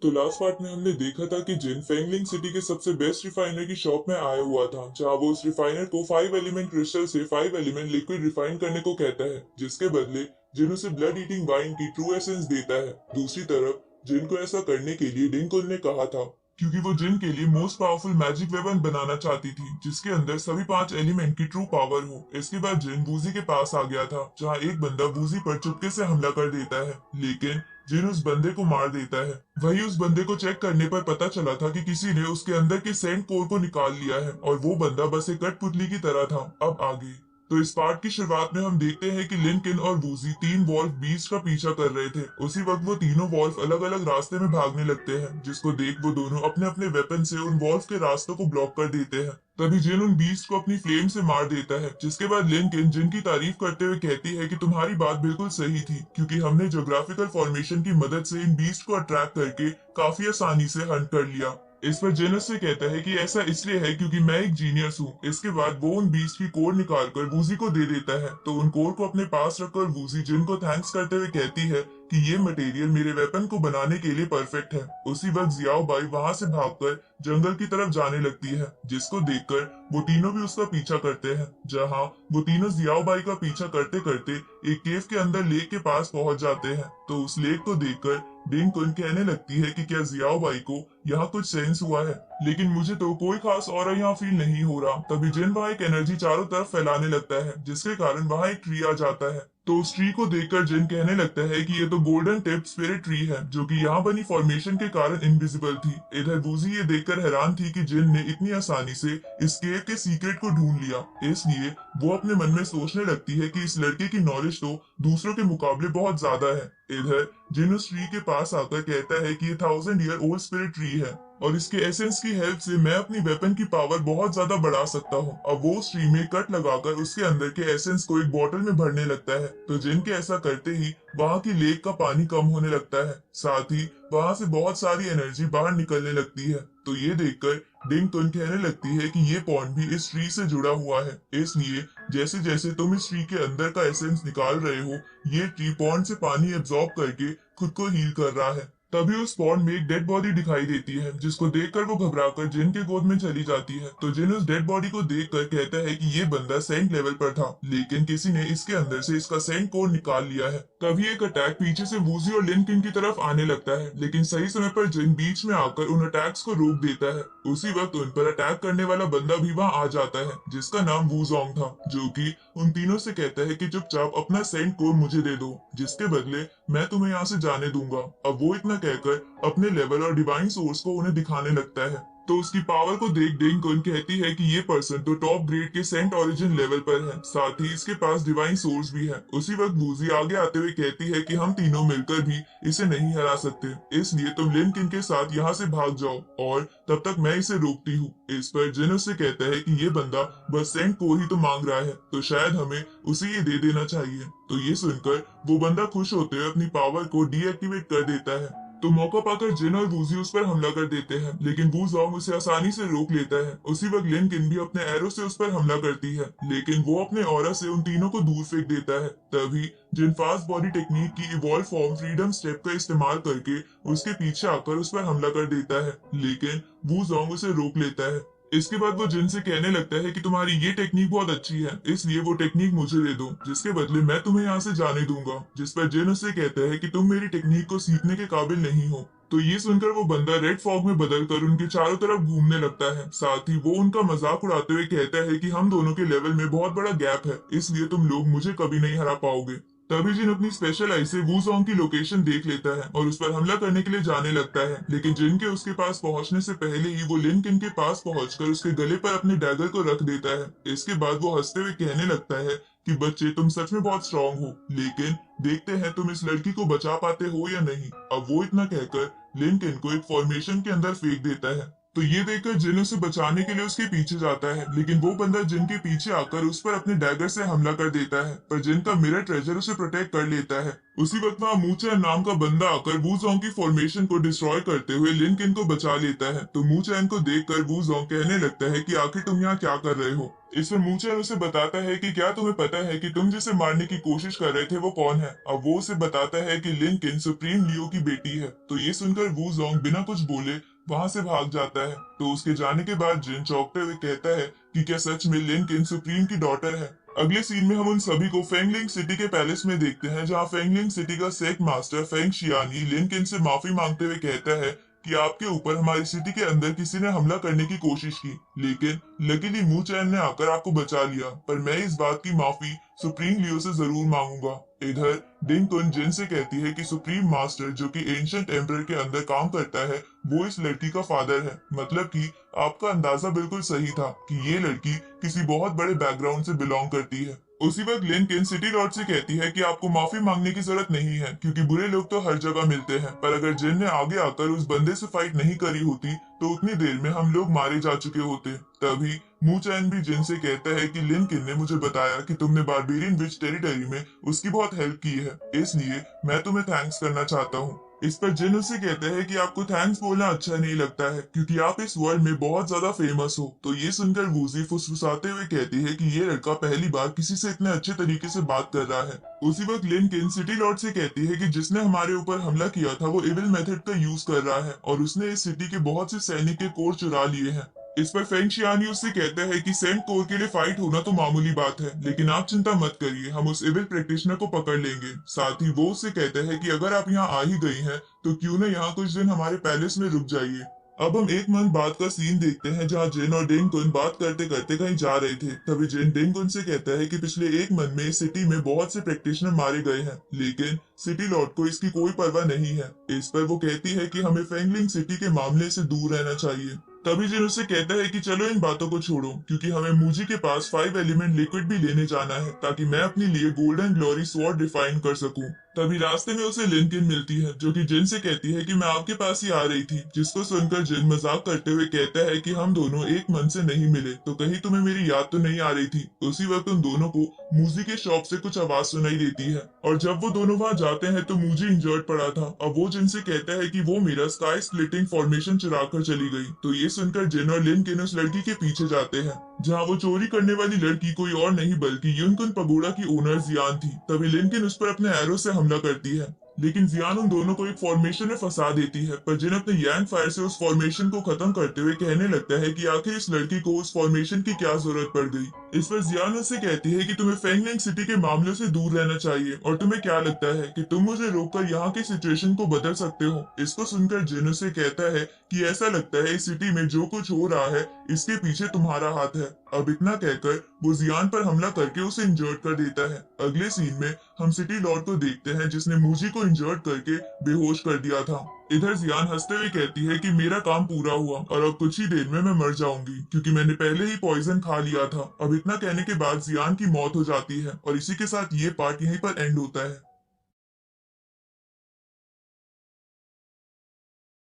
तो last part में हमने देखा था कि जिन फेंगलिंग सिटी के सबसे बेस्ट रिफाइनर की शॉप में आया हुआ था, जहां वो उस रिफाइनर को 5 एलिमेंट क्रिस्टल से 5 एलिमेंट लिक्विड रिफाइन करने को कहता है, जिसके बदले जिन उसे ब्लड ईटिंग वाइन की ट्रू एसेंस देता है। दूसरी तरफ जिन को ऐसा करने के लिए डिंकुल ने कहा था, क्योंकि वो जिन के लिए मोस्ट पावरफुल मैजिक वेपन बनाना चाहती थी, जिसके अंदर सभी 5 एलिमेंट की ट्रू पावर हो। इसके बाद जिन बूजी के पास आ गया था, जहाँ एक बंदा बूजी पर चुपके से हमला कर देता है, लेकिन जिन उस बंदे को मार देता है। वही उस बंदे को चेक करने पर पता चला था कि किसी ने उसके अंदर के सेंट कोर को निकाल लिया है और वो बंदा बस एक कठपुतली की तरह था। अब आगे तो इस पार्ट की शुरुआत में हम देखते हैं कि लिंकन और वूजी 3 वॉल्फ बीस्ट का पीछा कर रहे थे। उसी वक्त वो तीनों वॉल्फ अलग अलग रास्ते में भागने लगते हैं, जिसको देख वो दोनों अपने अपने वेपन से उन वॉल्फ के रास्तों को ब्लॉक कर देते हैं। तभी जिन उन बीस्ट को अपनी फ्लेम से मार देता है, जिसके बाद लिंकन जिन की तारीफ करते हुए कहती है कि तुम्हारी बात बिल्कुल सही थी, क्योंकि हमने ज्योग्राफिकल फॉर्मेशन की मदद से इन बीस्ट को अट्रैक्ट करके काफी आसानी से हंट कर लिया। इस पर जेनस से कहता है कि ऐसा इसलिए है क्योंकि मैं एक जीनियस हूँ। इसके बाद वो उन बीस्ट की कोर निकालकर वूजी को दे देता है, तो उन कोर को अपने पास रखकर वूजी जिन को थैंक्स करते हुए कहती है कि ये मटेरियल मेरे वेपन को बनाने के लिए परफेक्ट है। उसी वक्त जियाओ बाई वहां से भागकर जंगल की तरफ जाने लगती है, जिसको देखकर वो तीनों भी उसका पीछा करते हैं। जहां वो तीनों जियाओ बाई का पीछा करते करते एक केव के अंदर लेक के पास पहुंच जाते हैं, तो उस लेक को देखकर डिंकुन कहने लगती है कि क्या जियाओ बाई को यहाँ कुछ सेंस हुआ है, लेकिन मुझे तो कोई खास ऑरा यहाँ फील नहीं हो रहा। तभी जिन वहाँ एक एनर्जी चारों तरफ फैलाने लगता है, जिसके कारण वहाँ एक ट्री आ जाता है। तो उस ट्री को देखकर जिन कहने लगता है कि ये तो गोल्डन टिप्ड स्पिरिट ट्री है, जो कि यहाँ बनी फॉर्मेशन के कारण इनविजिबल थी। इधर वूजी ये देखकर हैरान थी कि जिन ने इतनी आसानी से इस केव के सीक्रेट को ढूंढ लिया। इसलिए वो अपने मन में सोचने लगती है कि इस लड़के की नॉलेज तो दूसरों के मुकाबले बहुत ज्यादा है। इधर जिन उस ट्री के पास आकर कहता है कि ये 1000 ईयर ओल्ड स्पिरिट ट्री है और इसके एसेंस की हेल्प से मैं अपनी वेपन की पावर बहुत ज्यादा बढ़ा सकता हूँ। अब वो उस ट्री में कट लगाकर उसके अंदर के एसेंस को एक बोतल में भरने लगता है, तो जिन के ऐसा करते ही वहाँ की लेक का पानी कम होने लगता है, साथ ही वहाँ से बहुत सारी एनर्जी बाहर निकलने लगती है। तो ये देखकर डिंगटन कहने लगती है कि ये पॉन्ड भी इस ट्री से जुड़ा हुआ है, इसलिए जैसे जैसे तुम इस ट्री के अंदर का एसेंस निकाल रहे हो, ये ट्री पॉन्ड से पानी एब्जॉर्ब करके खुद को हील कर रहा है। तभी उस पॉन्ड में एक डेड बॉडी दिखाई देती है, जिसको देखकर वो घबराकर जिन के गोद में चली जाती है। तो जिन उस डेड बॉडी को देखकर कहता है कि ये बंदा सेंट लेवल पर था, लेकिन किसी ने इसके अंदर से इसका सेंट कोड निकाल लिया है। तभी एक अटैक पीछे से वूजी और लिनकिन की तरफ आने लगता है, लेकिन सही समय पर जिन बीच में आकर उन अटैक्स को रोक देता है। उसी वक्त उन पर अटैक करने वाला बंदा भी वहाँ आ जाता है, जिसका नाम वूजोंग था, जो कि उन तीनों से कहता है कि चुपचाप अपना सेंट कोड मुझे दे दो, जिसके बदले मैं तुम्हें यहाँ से जाने दूंगा। अब वो इतना कहकर अपने लेवल और डिवाइन सोर्स को उन्हें दिखाने लगता है। तो उसकी पावर को देख डिंकुन कहती है कि ये पर्सन तो टॉप ग्रेड के सेंट ओरिजिन लेवल पर है, साथ ही इसके पास डिवाइन सोर्स भी है। उसी वक्त वूजी आगे आते हुए कहती है कि हम तीनों मिलकर भी इसे नहीं हरा सकते, इसलिए तुम लिनकिन के साथ यहाँ से भाग जाओ और तब तक मैं इसे रोकती हूँ। इस पर जिन उससे कहता है कि ये बंदा बस सेंट को ही तो मांग रहा है, तो शायद हमें उसे ये दे देना चाहिए। तो ये सुनकर वो बंदा खुश होते हुए अपनी पावर को डीएक्टिवेट कर देता है। तो मौका पाकर जिन और वूजी उस पर हमला कर देते हैं, लेकिन वूजोंग उसे आसानी से रोक लेता है। उसी वक्त लिनकिन भी अपने एरो से उस पर हमला करती है, लेकिन वो अपने ऑरा से उन तीनों को दूर फेंक देता है। तभी जिन फास्ट बॉडी टेक्निक की इवॉल्व फॉर्म फ्रीडम स्टेप का इस्तेमाल करके उसके पीछे आकर उस पर हमला कर देता है, लेकिन वूजोंग उसे रोक लेता है। इसके बाद वो जिन से कहने लगता है कि तुम्हारी ये टेक्निक बहुत अच्छी है, इसलिए वो टेक्निक मुझे दे दो, जिसके बदले मैं तुम्हें यहाँ से जाने दूंगा। जिस पर जिन उससे कहता है कि तुम मेरी टेक्निक को सीखने के काबिल नहीं हो। तो ये सुनकर वो बंदा रेड फॉग में बदलकर उनके चारों तरफ घूमने लगता है। साथ ही वो उनका मजाक उड़ाते हुए कहता है कि हम दोनों के लेवल में बहुत बड़ा गैप है, इसलिए तुम लोग मुझे कभी नहीं हरा पाओगे। तभी जिन अपनी स्पेशल आई से वूजोंग की लोकेशन देख लेता है और उस पर हमला करने के लिए जाने लगता है, लेकिन जिन के उसके पास पहुंचने से पहले ही वो लिनकिन के पास पहुंचकर उसके गले पर अपने डैगर को रख देता है। इसके बाद वो हंसते हुए कहने लगता है कि बच्चे तुम सच में बहुत स्ट्रांग हो, लेकिन देखते हैं तुम इस लड़की को बचा पाते हो या नहीं। अब वो इतना कहकर लिनकिन को एक फॉर्मेशन के अंदर फेंक देता है। तो ये देखकर जिन उसे बचाने के लिए उसके पीछे जाता है, लेकिन वो बंदा जिन के पीछे आकर उस पर अपने डैगर से हमला कर देता है, पर जिन का मिरर ट्रेजर उसे प्रोटेक्ट कर लेता है। उसी वक्त वहाँ मूचैन नाम का बंदा आकर वूजोंग की फॉर्मेशन को डिस्ट्रॉय करते हुए लिन किन को बचा लेता है। तो मूचैन को देखकर वूजोंग कहने लगता है कि आखिर तुम यहाँ क्या कर रहे हो। इस पर मूचैन उसे बताता है कि क्या तुम्हें पता है कि तुम जिसे मारने की कोशिश कर रहे थे वो कौन है। अब वो उसे बताता है कि लिन किन सुप्रीम लियो की बेटी है। तो ये सुनकर वूजोंग बिना कुछ बोले वहां से भाग जाता है। तो उसके जाने के बाद जिन चौंकते हुए कहता है कि क्या सच में लिन किन सुप्रीम की डॉटर है। अगले सीन में हम उन सभी को फेंगलिंग सिटी के पैलेस में देखते हैं, जहां फेंगलिंग सिटी का सेक मास्टर फेंग शियानी लिन किन से माफी मांगते हुए कहता है कि आपके ऊपर हमारी सिटी के अंदर किसी ने हमला करने की कोशिश की, लेकिन लकीली मूचैन ने आकर आपको बचा लिया। पर मैं इस बात की माफी सुप्रीम लियो से जरूर मांगूंगा। इधर डिंगकुन जिन से कहती है कि सुप्रीम मास्टर जो कि एंशिएंट एम्परर के अंदर काम करता है वो इस लड़की का फादर है। मतलब कि आपका अंदाजा बिल्कुल सही था कि ये लड़की किसी बहुत बड़े बैकग्राउंड से बिलोंग करती है। उसी वक्त लिन किन सिटी लॉर्ड से कहती है कि आपको माफी मांगने की जरूरत नहीं है, क्योंकि बुरे लोग तो हर जगह मिलते हैं। पर अगर जिन ने आगे आकर उस बंदे से फाइट नहीं करी होती तो उतनी देर में हम लोग मारे जा चुके होते। तभी मूचैन भी जिन से कहता है कि लिन किन ने मुझे बताया कि तुमने बारबेरियन विच टेरिटरी में उसकी बहुत हेल्प की है, इसलिए मैं तुम्हें थैंक्स करना चाहता हूँ। इस पर जिन उसे कहते हैं कि आपको थैंक्स बोलना अच्छा नहीं लगता है, क्योंकि आप इस वर्ल्ड में बहुत ज्यादा फेमस हो। तो ये सुनकर वूजी फुसफुसाते हुए कहती है कि ये लड़का पहली बार किसी से इतने अच्छे तरीके से बात कर रहा है। उसी वक्त लिन किन सिटी लॉर्ड से कहती है कि जिसने हमारे ऊपर हमला किया था वो इविल मेथड का यूज कर रहा है और उसने इस सिटी के बहुत से सैनिक के कोर चुरा लिए हैं। इस पर फेंग शियानी उससे कहता है कि सेंट कोर के लिए फाइट होना तो मामूली बात है, लेकिन आप चिंता मत करिए, हम उस इविल प्रैक्टिशनर को पकड़ लेंगे। साथ ही वो उससे कहता है कि अगर आप यहाँ आ ही गई हैं तो क्यों न यहाँ कुछ दिन हमारे पैलेस में रुक जाइए। अब हम एक मंथ बाद का सीन देखते हैं, जहाँ जिन और डेंगकुन बात करते करते कहीं जा रहे थे। तभी जिन डेंगकुन से कहता है कि पिछले एक मंथ में इस सिटी में बहुत से प्रैक्टिशनर मारे गए हैं, लेकिन सिटी लॉर्ड को इसकी कोई परवाह नहीं है। इस पर वो कहती है कि हमें फेंगलिंग सिटी के मामले से दूर रहना चाहिए। तभी जिन उससे कहता है कि चलो इन बातों को छोड़ो, क्योंकि हमें मूजी के पास 5 एलिमेंट लिक्विड भी लेने जाना है, ताकि मैं अपने लिए गोल्डन ग्लोरी स्वॉर्ड डिफाइन कर सकूं। तभी रास्ते में उसे लिन किन मिलती है, जो कि जिन से कहती है कि मैं आपके पास ही आ रही थी। जिसको सुनकर जिन मजाक करते हुए कहता है कि हम दोनों एक मन से नहीं मिले, तो कहीं तुम्हें मेरी याद तो नहीं आ रही थी। उसी वक्त उन दोनों को मूजी के शॉप से कुछ आवाज सुनाई देती है, और जब वो दोनों वहां जाते हैं तो मूजी इंजर्ड पड़ा था। अब वो जिन से कहता है कि वो मेरा स्काई स्प्लिटिंग फॉर्मेशन चुरा कर चली गई। तो ये सुनकर जिन और लिन किन उस लड़की के पीछे जाते हैं, जहाँ वो चोरी करने वाली लड़की कोई और नहीं बल्कि युनकुन पगोड़ा की ओनर जियान थी। तभी लिन किन उस पर अपने एरो से हमला करती है, लेकिन जियान उन दोनों को एक फॉर्मेशन में फंसा देती है। पर जिन अपने यांग फायर से उस फॉर्मेशन को खत्म करते हुए कहने लगता है कि आखिर इस लड़की को उस फॉर्मेशन की क्या जरूरत पड़ गई। इस पर जियान उससे कहती है कि तुम्हें फेंगलिंग सिटी के मामलों से दूर रहना चाहिए, और तुम्हें क्या लगता है कि तुम मुझे रोककर यहाँ की सिचुएशन को बदल सकते हो। इसको सुनकर जिन उसे कहता है कि ऐसा लगता है इस सिटी में जो कुछ हो रहा है इसके पीछे तुम्हारा हाथ है। अब इतना कहकर वो जियान पर हमला करके उसे इंजर्ड कर देता है। अगले सीन में हम सिटी लॉर्ड को देखते हैं, जिसने मूजी को इंजर्ड करके बेहोश कर दिया था। इधर जियान हंसते हुए कहती है कि मेरा काम पूरा हुआ और अब कुछ ही देर में मैं मर जाऊंगी, क्योंकि मैंने पहले ही पॉइजन खा लिया था। अब इतना कहने के बाद जियान की मौत हो जाती है, और इसी के साथ ये पार्ट यहीं पर एंड होता है।